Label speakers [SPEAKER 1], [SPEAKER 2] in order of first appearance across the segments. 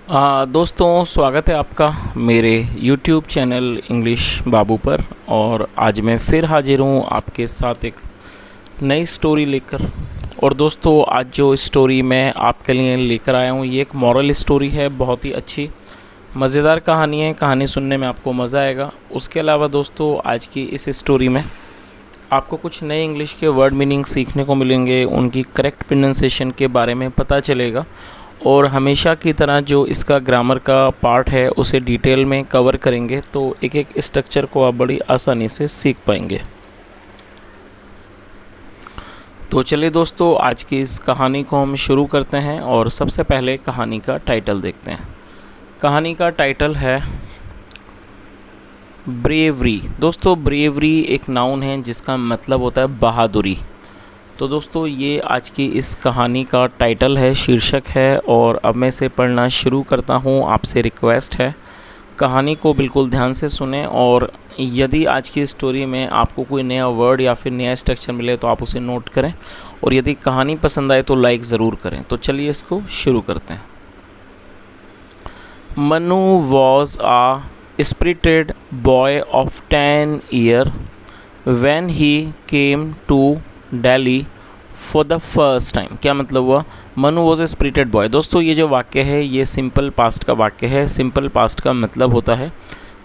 [SPEAKER 1] दोस्तों, स्वागत है आपका मेरे YouTube चैनल इंग्लिश बाबू पर। और आज मैं फिर हाजिर हूँ आपके साथ एक नई स्टोरी लेकर। और दोस्तों, आज जो स्टोरी मैं आपके लिए लेकर आया हूँ ये एक मॉरल स्टोरी है। बहुत ही अच्छी मज़ेदार कहानी है। कहानी सुनने में आपको मज़ा आएगा। उसके अलावा दोस्तों, आज की इस स्टोरी में आपको कुछ नए इंग्लिश के वर्ड मीनिंग सीखने को मिलेंगे, उनकी करेक्ट प्रोनाउंसिएशन के बारे में पता चलेगा। और हमेशा की तरह जो इसका ग्रामर का पार्ट है उसे डिटेल में कवर करेंगे, तो एक एक स्ट्रक्चर को आप बड़ी आसानी से सीख पाएंगे। तो चलिए दोस्तों, आज की इस कहानी को हम शुरू करते हैं। और सबसे पहले कहानी का टाइटल देखते हैं। कहानी का टाइटल है ब्रेवरी। दोस्तों, ब्रेवरी एक नाउन है जिसका मतलब होता है बहादुरी। तो दोस्तों, ये आज की इस कहानी का टाइटल है, शीर्षक है। और अब मैं इसे पढ़ना शुरू करता हूँ। आपसे रिक्वेस्ट है कहानी को बिल्कुल ध्यान से सुने। और यदि आज की स्टोरी में आपको कोई नया वर्ड या फिर नया स्ट्रक्चर मिले तो आप उसे नोट करें। और यदि कहानी पसंद आए तो लाइक ज़रूर करें। तो चलिए इसको शुरू करते हैं। Manu was a spirited boy of 10 years when he came to Delhi for the first time। क्या मतलब हुआ? Manu was a spirited boy. दोस्तों, ये जो वाक्य है ये सिंपल पास्ट का वाक्य है। सिंपल पास्ट का मतलब होता है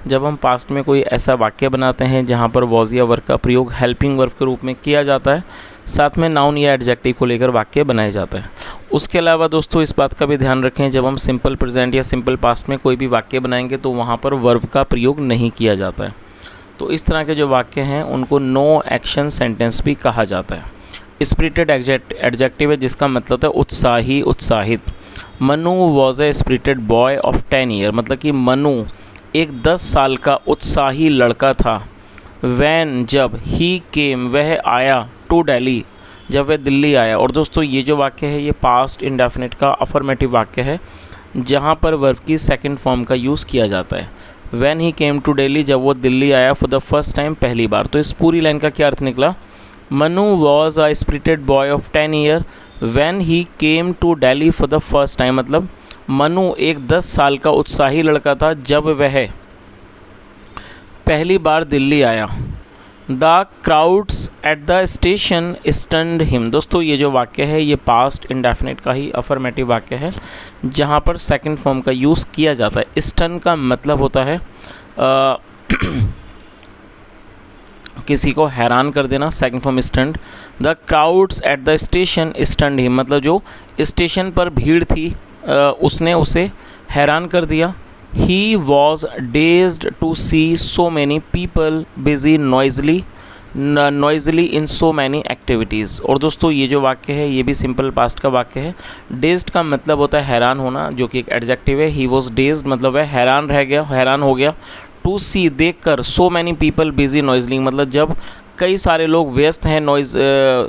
[SPEAKER 1] जब हम पास्ट में कोई ऐसा वाक्य बनाते हैं जहाँ पर वॉज या वर्ब का प्रयोग हेल्पिंग वर्ब के रूप में किया जाता है, साथ में नाउन या एडजेक्टिव को लेकर वाक्य बनाया जाता है। उसके अलावा दोस्तों, इस बात का भी ध्यान रखें, जब हम सिंपल प्रेजेंट या सिंपल पास्ट में कोई भी वाक्य बनाएंगे तो वहाँ पर वर्ब का प्रयोग नहीं किया जाता है। तो इस तरह के जो वाक्य हैं उनको नो एक्शन सेंटेंस भी कहा जाता है। स्पिरिटेड एडजेक्टिव है जिसका मतलब है उत्साही, उत्साहित। Manu was a spirited boy of 10 year, मतलब कि मनु एक 10 साल का उत्साही लड़का था। वैन जब, ही केम वह आया, टू दिल्ली जब वह दिल्ली आया। और दोस्तों, ये जो वाक्य है ये पास्ट इंडेफिनिट का अफर्मेटिव वाक्य है जहाँ पर वर्ब की सेकंड फॉर्म का यूज़ किया जाता है। When he came to Delhi, जब वो दिल्ली आया, फॉर द फर्स्ट टाइम, पहली बार। तो इस पूरी लाइन का क्या अर्थ निकला? Manu was a spirited boy of 10 year when he came to Delhi for the first time. मतलब मनु एक 10 साल का उत्साही लड़का था जब वह पहली बार दिल्ली आया। The crowds at the station stunned him. दोस्तों, ये जो वाक्य है ये पास्ट इंडेफिनिट का ही अफर्मेटिव वाक्य है जहाँ पर सेकंड फॉर्म का यूज़ किया जाता है। स्टन का मतलब होता है किसी को हैरान कर देना, second form stunned. The crowds at the station stunned him, मतलब जो स्टेशन पर भीड़ थी उसने उसे हैरान कर दिया। He was dazed to see so many people busy noisily in so many activities। और दोस्तों, ये जो वाक्य है ये भी सिंपल पास्ट का वाक्य है। डेज्ड का मतलब होता है हैरान होना, जो कि एक एडजेक्टिव है। He was dazed मतलब वह हैरान रह गया, हैरान हो गया। To see देखकर, so many people busy noisily मतलब जब कई सारे लोग व्यस्त हैं नॉइज़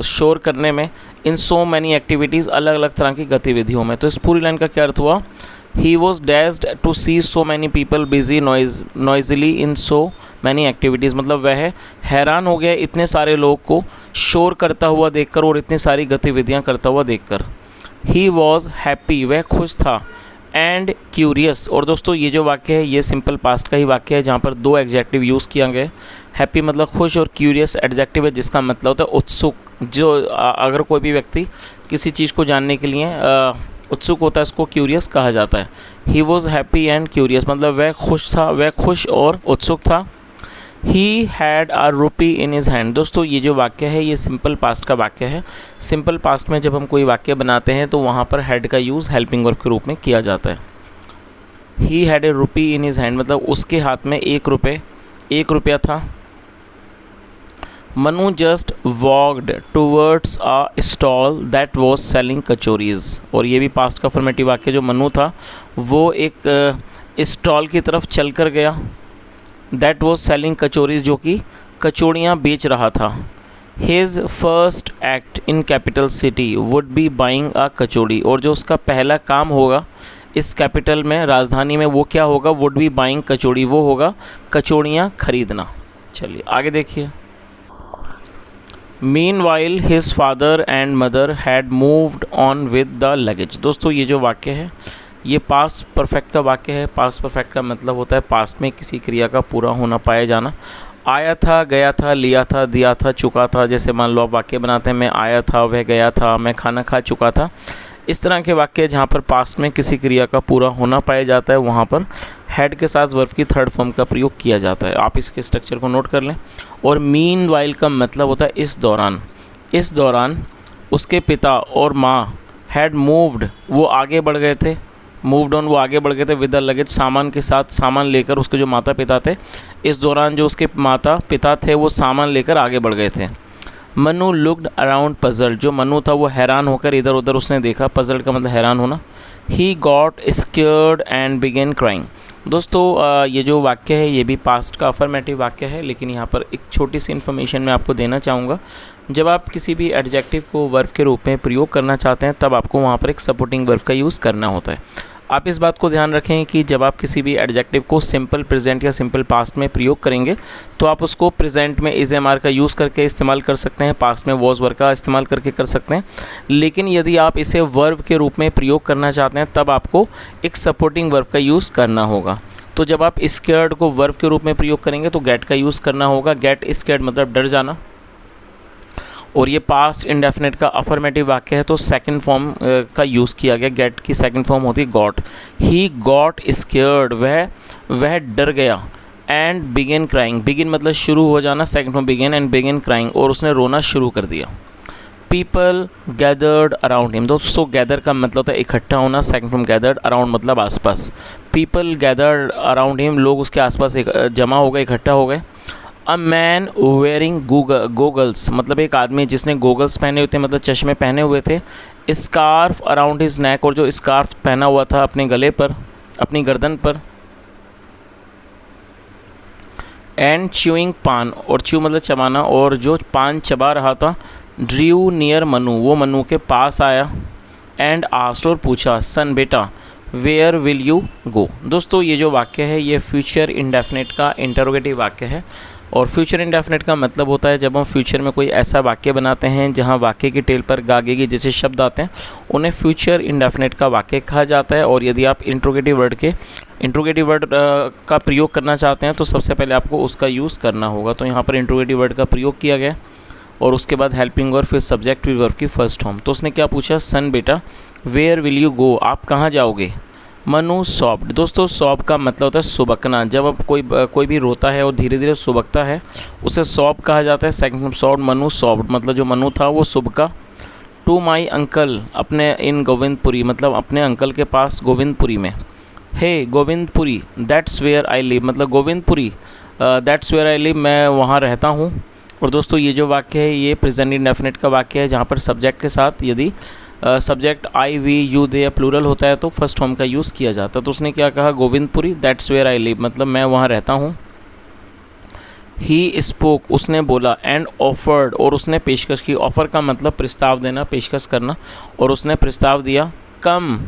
[SPEAKER 1] शोर करने में, इन सो मैनी एक्टिविटीज़ अलग अलग तरह की गतिविधियों में। तो इस पूरी लाइन का क्या अर्थ हुआ? He was dazed to see so many people busy noisily in so many activities, मतलब वह हैरान हो गया इतने सारे लोग को शोर करता हुआ देखकर और इतनी सारी गतिविधियां करता हुआ देखकर। He was happy वह खुश था। एंड क्यूरियस, और दोस्तों ये जो वाक्य है ये सिंपल पास्ट का ही वाक्य है जहाँ पर दो एडजेक्टिव यूज़ किया गया। हैप्पी मतलब खुश और क्यूरियस एडजेक्टिव है जिसका मतलब होता है उत्सुक। जो अगर कोई भी व्यक्ति किसी चीज़ को जानने के लिए उत्सुक होता है इसको क्यूरियस कहा जाता है। He was happy and curious मतलब वह खुश था, वह खुश और उत्सुक था। He had a rupee in his hand. दोस्तों, ये जो वाक्य है ये सिंपल पास्ट का वाक्य है। सिंपल पास्ट में जब हम कोई वाक्य बनाते हैं तो वहाँ पर हैड का यूज़ हेल्पिंग वर्ब के रूप में किया जाता है। He had a rupee in his hand मतलब उसके हाथ में 1 रुपया था। Manu just walked towards a stall that was selling kachoris. और ये भी पास्ट का फॉर्मेटिव वाक्य, जो मनु था वो एक स्टॉल की तरफ चल कर गया। दैट वॉज सेलिंग कचोरीज जो कि कचौड़ियाँ बेच रहा था। His first act in capital city would be buying a kachori. और जो उसका पहला काम होगा इस कैपिटल में, राजधानी में, वो क्या होगा? वुड बी बाइंग कचौड़ी, वो होगा कचौड़ियाँ खरीदना। चलिए आगे देखिए। Meanwhile his father and mother had moved on with the luggage. दोस्तों, ये जो वाक्य है ये पास्ट परफेक्ट का वाक्य है। पास्ट परफेक्ट का मतलब होता है पास्ट में किसी क्रिया का पूरा होना पाया जाना। आया था, गया था, लिया था, दिया था, चुका था। जैसे मान लो आप वाक्य बनाते हैं, मैं आया था, वह गया था, मैं खाना खा चुका था। इस तरह के वाक्य जहाँ पर पास्ट में किसी क्रिया का पूरा होना पाया जाता है, वहाँ पर हैड के साथ वर्ब की थर्ड फॉर्म का प्रयोग किया जाता है। आप इसके स्ट्रक्चर को नोट कर लें। और मीन वाइल का मतलब होता है इस दौरान। इस दौरान उसके पिता और माँ हैड मूव्ड, वो आगे बढ़ गए थे। मूव्ड ऑन, वो आगे बढ़ गए थे। विद द लगेज, सामान के साथ, सामान लेकर उसके जो माता पिता थे, इस दौरान जो उसके माता पिता थे वो सामान लेकर आगे बढ़ गए थे। मनु लुक्ड अराउंड पजल्ड, जो मनु था वो हैरान होकर इधर उधर उसने देखा। पजल्ड का मतलब हैरान होना। He got scared and began crying. दोस्तों ये जो वाक्य है ये भी पास्ट का अफर्मेटिव वाक्य है, लेकिन यहाँ पर एक छोटी सी इन्फॉर्मेशन मैं आपको देना चाहूँगा। जब आप किसी भी एडजेक्टिव को वर्ब के रूप में प्रयोग करना चाहते हैं तब आपको वहाँ पर एक सपोर्टिंग वर्ब का यूज़ करना होता है। आप इस बात को ध्यान रखें कि जब आप किसी भी एडजेक्टिव को सिंपल प्रेजेंट या सिंपल पास्ट में प्रयोग करेंगे तो आप उसको प्रेजेंट में इज एम आर का यूज़ करके इस्तेमाल कर सकते हैं, पास्ट में वॉज वर्ब का इस्तेमाल करके कर सकते हैं। लेकिन यदि आप इसे वर्ब के रूप में प्रयोग करना चाहते हैं तब आपको एक सपोर्टिंग वर्ब का यूज़ करना होगा। तो जब आप स्केयर्ड को वर्ब के रूप में प्रयोग करेंगे तो गेट का यूज़ करना होगा। गेट स्केयर्ड मतलब डर जाना। और ये पास्ट इंडेफिनिट का अफर्मेटिव वाक्य है तो सेकंड फॉर्म का यूज़ किया गया। गेट की सेकंड फॉर्म होती है गॉट। ही गॉट स्केयर्ड, वह डर गया। एंड बिगिन क्राइंग, बिगिन मतलब शुरू हो जाना, second form begin, and begin crying, और उसने रोना शुरू कर दिया। पीपल गैदर्ड अराउंड हिम, दोस्तों गैदर का मतलब होता है इकट्ठा होना, सेकंड फ्रॉम गैदर्ड, अराउंड मतलब आसपास। पीपल गैदर्ड अराउंड हिम, लोग उसके आसपास जमा हो गए, इकट्ठा हो गए। अ मैन वेयरिंग गोगल्स, मतलब एक आदमी जिसने गोगल्स पहने हुए थे, मतलब चश्मे पहने हुए थे। स्कार्फ अराउंड हिज नेक, और जो स्कार्फ पहना हुआ था अपने गले पर, अपनी गर्दन पर। एंड च्यूइंग पान, और च्यू मतलब चबाना, और जो पान चबा रहा था। ड्रीव नियर मनु, वो मनु के पास आया। एंड आस्ट, और पूछा, सन बेटा, वेयर विल यू गो। दोस्तों ये जो वाक्य है ये फ्यूचर इंडेफिनिट का इंटरोगेटिव वाक्य है। और फ्यूचर इंडेफिनिट का मतलब होता है जब हम फ्यूचर में कोई ऐसा वाक्य बनाते हैं जहां वाक्य की टेल पर गागेगी जैसे शब्द आते हैं, उन्हें फ्यूचर इंडेफिनिट का वाक्य कहा जाता है। और यदि आप इंट्रोगेटिव वर्ड का प्रयोग करना चाहते हैं तो सबसे पहले आपको उसका यूज़ करना होगा। तो यहाँ पर इंट्रोगेटिव वर्ड का प्रयोग किया गया और उसके बाद हेल्पिंग वर्ब, फिर सब्जेक्ट, फिर वर्ब की फर्स्ट फॉर्म। तो उसने क्या पूछा, सन बेटा, वेयर विल यू गो, आप कहाँ जाओगे। मनु सॉफ्ट, दोस्तों सॉब का मतलब होता है सुबकना। जब अब कोई भी रोता है और धीरे धीरे सुबकता है उसे सॉब कहा जाता है। सेकंड सॉफ्ट, मनु सॉफ्ट मतलब जो मनु था वो सुबका। टू माई अंकल, अपने इन गोविंदपुरी, मतलब अपने अंकल के पास गोविंदपुरी में। Hey Govindpuri, that's where I live, मतलब Govindpuri that's where I live, मैं वहाँ रहता हूँ। और दोस्तों ये जो वाक्य है ये प्रेजेंट इंडेफिनिट का वाक्य है जहाँ पर सब्जेक्ट के साथ यदि सब्जेक्ट आई, वी, यू, दे या प्लूरल होता है तो फर्स्ट फॉर्म का यूज़ किया जाता है। तो उसने क्या कहा, Govindpuri, that's where I live, मतलब मैं वहाँ रहता हूँ। ही स्पोक, उसने बोला। एंड ऑफर्ड, और उसने पेशकश की। ऑफ़र का मतलब प्रस्ताव देना, पेशकश करना, और उसने प्रस्ताव दिया। कम,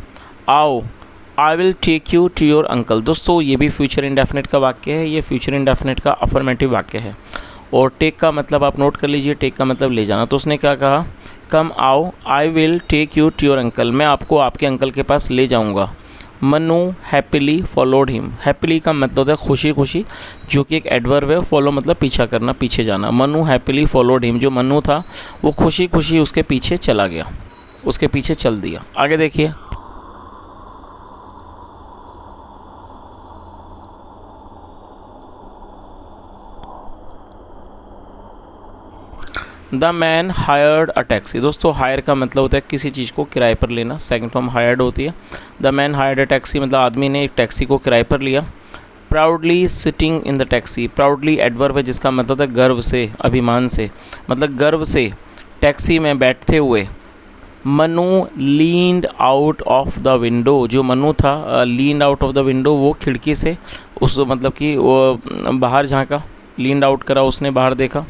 [SPEAKER 1] आओ, I will take you to your uncle. दोस्तों ये भी फ्यूचर इंडेफिनिट का वाक्य है, ये फ्यूचर इंडेफिनिट का अफर्मेटिव वाक्य है। और टेक का मतलब आप नोट कर लीजिए, टेक का मतलब ले जाना। तो उसने क्या कहा, कम आओ, I will take you to your uncle, मैं आपको आपके अंकल के पास ले जाऊंगा। Manu happily followed him, happily का मतलब होता है खुशी खुशी, जो कि एक एडवर्ब है। फॉलो मतलब पीछा करना, पीछे जाना। मनु हैप्पीली फॉलोड हिम, जो मनु था वो खुशी खुशी उसके पीछे चला गया, उसके पीछे चल दिया। आगे देखिए, the man hired a taxi. दोस्तों हायर का मतलब होता है किसी चीज़ को किराए पर लेना, सेकंड फॉर्म हायर्ड होती है। The man hired a taxi मतलब आदमी ने एक टैक्सी को किराए पर लिया। Proudly sitting in the taxi, proudly adverb है जिसका मतलब है गर्व से, अभिमान से, मतलब गर्व से टैक्सी में बैठते हुए। Manu leaned out of the window, जो मनु था leaned out of the window, वो खिड़की से उस मतलब कि वो बाहर झांका, लीन्ड आउट करा, उसने बाहर देखा।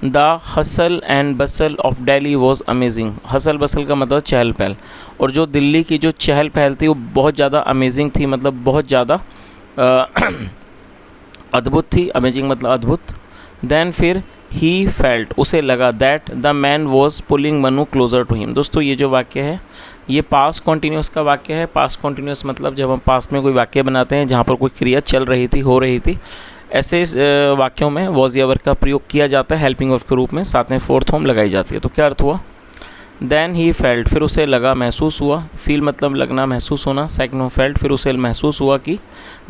[SPEAKER 1] The hustle and Bansal of Delhi was amazing, hustle bustle का मतलब चहल पहल, और जो दिल्ली की जो चहल पहल थी वो बहुत ज़्यादा अमेजिंग थी, मतलब बहुत ज़्यादा अद्भुत थी। अमेजिंग मतलब अद्भुत। देन फिर ही फेल्ट, उसे लगा, that the man was pulling Manu closer to him. दोस्तों ये जो वाक्य है ये पास्ट कॉन्टीन्यूस का वाक्य है। पास्ट कॉन्टीन्यूस मतलब जब हम पास्ट में कोई वाक्य बनाते हैं जहाँ पर कोई क्रिया चल रही थी, हो रही थी, ऐसे वाक्यों में वॉज या वर्ब का प्रयोग किया जाता है हेल्पिंग वर्ब के रूप में, साथ में फोर्थ फॉर्म लगाई जाती है। तो क्या अर्थ हुआ, देन ही फेल्ट, फिर उसे लगा, महसूस हुआ, फील मतलब लगना, महसूस होना, सेकंड में फेल्ट, फिर उसे महसूस हुआ कि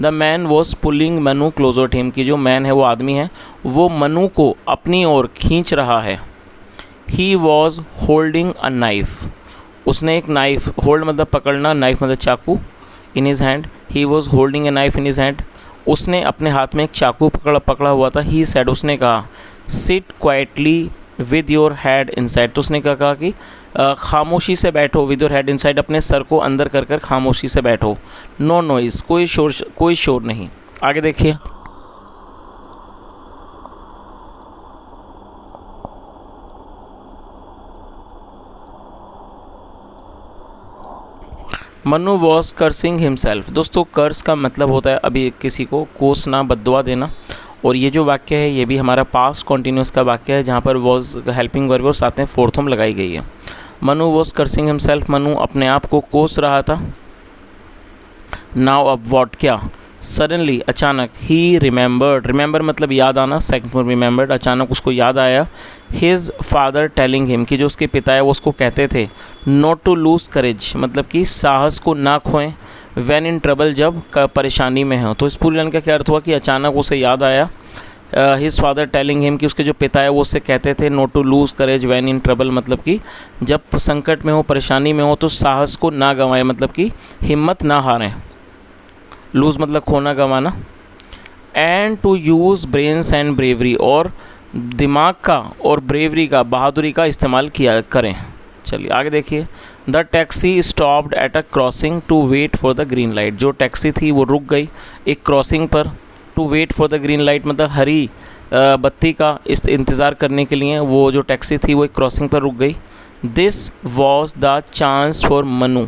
[SPEAKER 1] the man was pulling Manu closer to him, कि जो मैन है वो आदमी है वो मनु को अपनी ओर खींच रहा है। He was holding a knife, उसने एक नाइफ, होल्ड मतलब पकड़ना, नाइफ मतलब चाकू, इन his hand, he was holding a knife in his hand, उसने अपने हाथ में एक चाकू पकड़ा हुआ था। ही सेड, उसने कहा, sit quietly with your head inside, तो उसने क्या कहा कि खामोशी से बैठो, विद योर हेड इनसाइड, अपने सर को अंदर कर कर खामोशी से बैठो, नो नॉइज़, कोई शोर नहीं। आगे देखिए, मनु वॉज कर्सिंग हिमसेल्फ। दोस्तों कर्स का मतलब होता है अभी किसी को कोसना, बद्दुआ देना, और ये जो वाक्य है ये भी हमारा पास्ट कॉन्टीन्यूस का वाक्य है जहाँ पर वॉज हेल्पिंग वर्ब और साथ में फोर्थ फॉर्म लगाई गई है। Manu was cursing himself, Manu अपने आप को कोस रहा था। नाउ अब वॉट, क्या, सडनली अचानक, ही रिमेंबर्ड, रिमेंबर मतलब याद आना, सेकंड फॉर्म रिमेंबर्ड, अचानक उसको याद आया, हिज फादर टेलिंग हिम, कि जो उसके पिता है वो उसको कहते थे, नॉट टू लूज़ करेज मतलब कि साहस को ना खोएं, व्हेन इन ट्रबल जब परेशानी में हो। तो इस पूरी लाइन का क्या अर्थ हुआ कि अचानक उसे याद आया, हिज फादर टेलिंग हिम, कि उसके जो पिता है वो उससे कहते थे not to lose courage when in trouble मतलब कि जब संकट में हो, परेशानी में हो तो साहस को ना गंवाएं, मतलब कि हिम्मत ना हारें, लूज़ मतलब खोना, गंवाना, and to use brains and bravery, और दिमाग का और ब्रेवरी का, बहादुरी का इस्तेमाल किया करें। चलिए आगे देखिए, the taxi stopped at a crossing to wait for the green light, जो टैक्सी थी वो रुक गई एक क्रॉसिंग पर, to wait for the green light मतलब हरी बत्ती का इंतज़ार करने के लिए वो जो टैक्सी थी वो एक क्रॉसिंग पर रुक गई। This was the chance for Manu,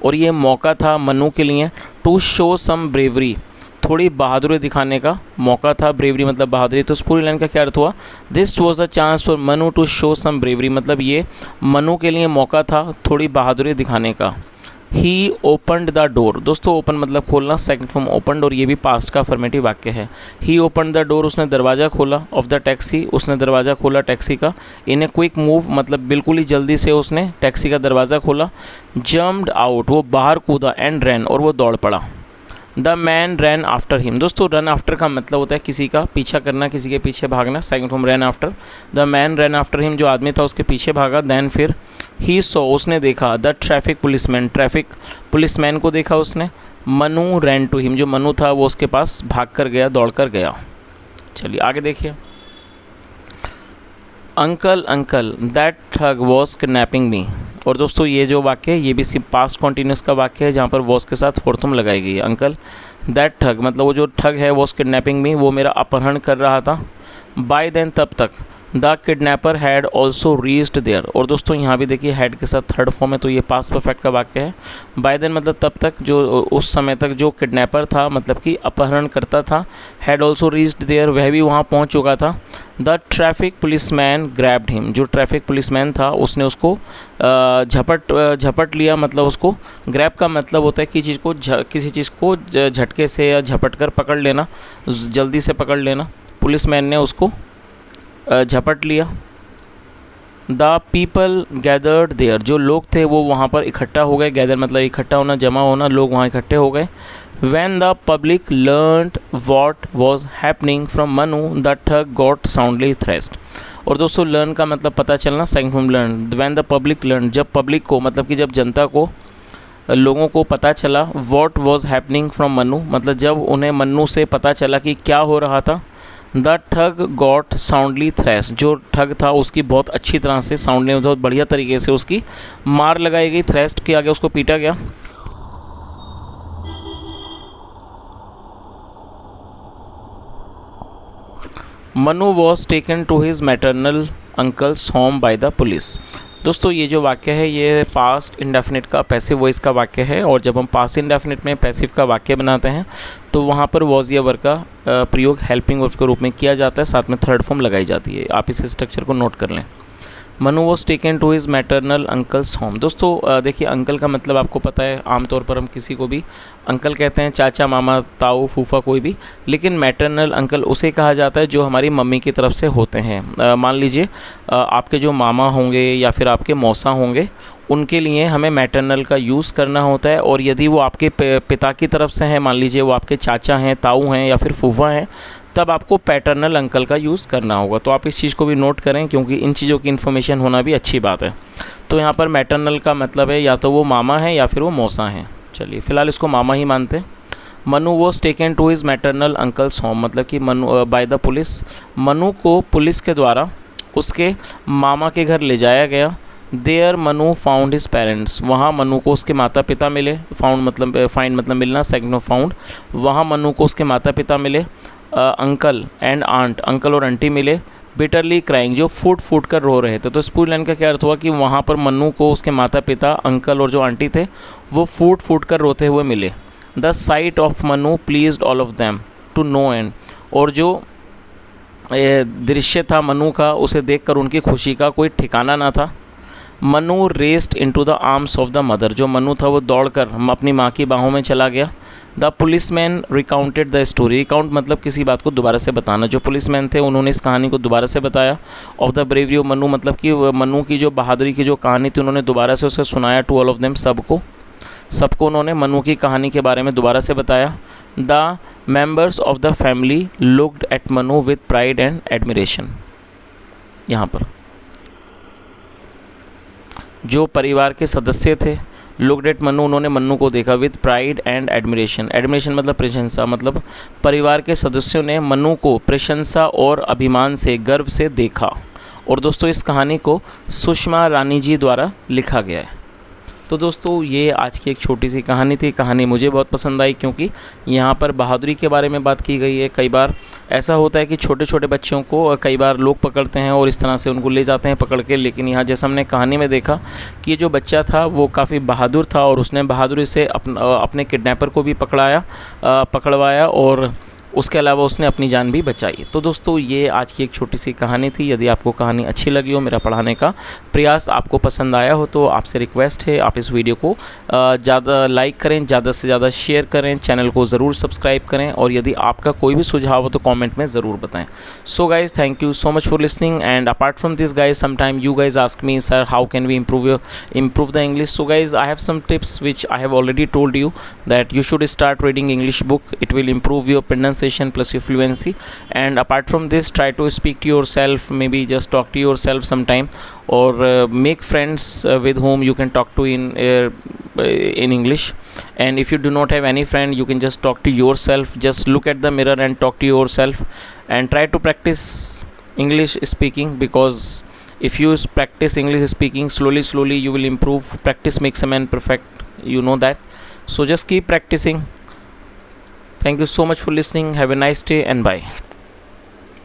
[SPEAKER 1] और ये मौका था मनु के लिए, टू शो सम ब्रेवरी, थोड़ी बहादुरी दिखाने का मौका था, ब्रेवरी मतलब बहादुरी। तो इस पूरी लाइन का क्या अर्थ हुआ, this was a chance for Manu to show some bravery, मतलब ये मनु के लिए मौका था थोड़ी बहादुरी दिखाने का। ही ओपनड द डोर, दोस्तों ओपन मतलब खोलना, सेकंड फॉर्म ओपनड, और ये भी पास्ट का अफर्मेटिव वाक्य है। ही ओपनड द डोर, उसने दरवाज़ा खोला, ऑफ द टैक्सी, उसने दरवाज़ा खोला टैक्सी का, इन ए क्विक मूव मतलब बिल्कुल ही जल्दी से उसने टैक्सी का दरवाज़ा खोला। जम्प्ड आउट, वो बाहर कूदा, एंड रैन, और वो दौड़ पड़ा। The man rain after him, दोस्तों रन आफ्टर का मतलब होता है किसी का पीछा करना, किसी के पीछे भागना, second form rain after. The man rain after him, जो आदमी था उसके पीछे भागा। देन फिर ही सो, उसने देखा, the traffic policeman, traffic policeman को देखा उसने। मनु रैन टू हिम, जो मनु था वो उसके पास भाग कर गया, दौड़ कर गया। चलिए आगे देखिए, अंकल अंकल दैट ठग वॉज किडनैपिंग मी, और दोस्तों ये जो वाक्य है ये भी पास्ट कॉन्टीन्यूस का वाक्य है जहाँ पर वॉस के साथ फोर्थ फॉर्म लगाई गई है। अंकल दैट ठग मतलब वो जो ठग है वॉस किडनैपिंग मी, वो मेरा अपहरण कर रहा था। बाय देन तब तक, the kidnapper had also reached there, और दोस्तों यहाँ भी देखिए हैड के साथ थर्ड फॉर्म है तो ये पास्ट परफेक्ट का वाक्य है। बाय देन मतलब तब तक, जो उस समय तक जो किडनैपर था मतलब कि अपहरण करता था, हैड ऑल्सो रीच्ड देयर वह भी वहाँ पहुँच चुका था। The traffic policeman grabbed him, जो ट्रैफिक पुलिसमैन था उसने उसको झपट लिया, मतलब उसको ग्रैब का मतलब होता है कि किसी चीज़ को झटके से या झपट कर पकड़ लेना, जल्दी से पकड़ लेना। पुलिसमैन ने उसको झपट लिया। द पीपल गैदर्ड देयर, जो लोग थे वो वहाँ पर इकट्ठा हो गए, गैदर मतलब इकट्ठा होना, जमा होना, लोग वहाँ इकट्ठे हो गए। When the public learned what was happening from Manu, the ठग got soundly thrashed, और दोस्तों लर्न का मतलब पता चलना, second form learn. When the public learned, जब पब्लिक को मतलब कि जब जनता को, लोगों को पता चला, what was happening from Manu मतलब जब उन्हें मन्नू से पता चला कि क्या हो रहा था। द ठग गॉट साउंडली थ्रैश, जो ठग था उसकी बहुत अच्छी तरह से साउंडली बहुत बढ़िया तरीके से उसकी मार लगाई गई, थ्रैस्ट किया गया, उसको पीटा गया। Manu was taken to his maternal uncle's home by the police, दोस्तों ये जो वाक्य है ये पास्ट इंडेफिनिट का पैसिव वॉइस का वाक्य है, और जब हम पास्ट इंडेफिनिट में पैसिव का वाक्य बनाते हैं तो वहाँ पर वॉज या वर्ब का प्रयोग हेल्पिंग वर्ब के रूप में किया जाता है, साथ में थर्ड फॉर्म लगाई जाती है। आप इस स्ट्रक्चर को नोट कर लें। Manu was taken to his maternal uncle's home. दोस्तों देखिए अंकल का मतलब आपको पता है, आमतौर पर हम किसी को भी अंकल कहते हैं, चाचा, मामा, ताऊ, फूफा, कोई भी, लेकिन मैटरनल अंकल उसे कहा जाता है जो हमारी मम्मी की तरफ से होते हैं। मान लीजिए आपके जो मामा होंगे या फिर आपके मौसा होंगे, उनके लिए हमें मैटरनल का यूज़ करना होता है, और यदि वो आपके पिता की तरफ से हैं, मान लीजिए वो आपके चाचा हैं, ताऊ हैं या फिर फूफा हैं, तब आपको पैटर्नल अंकल का यूज़ करना होगा। तो आप इस चीज़ को भी नोट करें, क्योंकि इन चीज़ों की इन्फॉर्मेशन होना भी अच्छी बात है। तो यहाँ पर मैटर्नल का मतलब है या तो वो मामा है या फिर वो मौसा हैं। चलिए फ़िलहाल इसको मामा ही मानते हैं। Manu was taken to his maternal uncle's home, मतलब कि Manu by the police, Manu को पुलिस के द्वारा उसके मामा के घर ले जाया गया। There Manu found his parents, वहाँ मनु को उसके माता पिता मिले। फाउंड मतलब फाइंड मतलब मिलना, सेकंड ऑफ फाउंड। वहाँ मनु को उसके माता पिता मिले। अंकल एंड आंट, अंकल और आंटी मिले। बिटरली क्राइंग, जो फूट फूट कर रो रहे थे। तो इस पूरी लाइन का क्या अर्थ हुआ कि वहाँ पर मन्नू को उसके माता पिता, अंकल और जो आंटी थे वो फूट फूट कर रोते हुए मिले। The sight of Mannu pleased all of them to no end, और जो दृश्य था मन्नू का उसे देखकर उनकी खुशी का कोई ठिकाना ना था। Mannu raised into the arms of the mother, जो मन्नू था वो दौड़कर अपनी माँ की बाहों में चला गया। The policeman recounted the story, recount मतलब किसी बात को दोबारा से बताना। जो पुलिसमैन थे उन्होंने इस कहानी को दोबारा से बताया। Of the bravery of Mannu, मतलब कि मन्नू की जो बहादुरी की जो कहानी थी उन्होंने दोबारा से उसे सुनाया। टू ऑल ऑफ देम, सबको उन्होंने मन्नू की कहानी के बारे में दोबारा से बताया। The members of the family looked at Mannu with pride and admiration, यहाँ पर जो परिवार के सदस्य थे लुक्ड एट मन्नू, उन्होंने मन्नू को देखा। With pride and admiration, admiration मतलब प्रशंसा, मतलब परिवार के सदस्यों ने मन्नू को प्रशंसा और अभिमान से, गर्व से देखा। और दोस्तों इस कहानी को सुषमा रानी जी द्वारा लिखा गया है। तो दोस्तों ये आज की एक छोटी सी कहानी थी। कहानी मुझे बहुत पसंद आई क्योंकि यहाँ पर बहादुरी के बारे में बात की गई है। कई बार ऐसा होता है कि छोटे छोटे बच्चों को कई बार लोग पकड़ते हैं और इस तरह से उनको ले जाते हैं पकड़ के, लेकिन यहाँ जैसा हमने कहानी में देखा कि जो बच्चा था वो काफ़ी बहादुर था और उसने बहादुरी से अपने किडनैपर को भी पकड़वाया और उसके अलावा उसने अपनी जान भी बचाई। तो दोस्तों ये आज की एक छोटी सी कहानी थी। यदि आपको कहानी अच्छी लगी हो, मेरा पढ़ाने का प्रयास आपको पसंद आया हो, तो आपसे रिक्वेस्ट है आप इस वीडियो को ज़्यादा लाइक करें, ज़्यादा से ज़्यादा शेयर करें, चैनल को ज़रूर सब्सक्राइब करें, और यदि आपका कोई भी सुझाव हो तो कमेंट में ज़रूर बताएं। So guys, thank you so much for listening, and apart from this guys sometime you guys ask me, sir how can we improve the English? So guys, I have some tips which I have already told you that you should start reading English book. It will improve your pronunciation plus your fluency, and apart from this, try to speak to yourself, maybe just talk to yourself sometime, or make friends with whom you can talk to in English. And if you do not have any friend, you can just talk to yourself. Just look at the mirror and talk to yourself, and try to practice English speaking, because if you practice English speaking slowly you will improve. Practice makes a man perfect, you know that. So just keep practicing. Thank you so much for listening. Have a nice day and bye.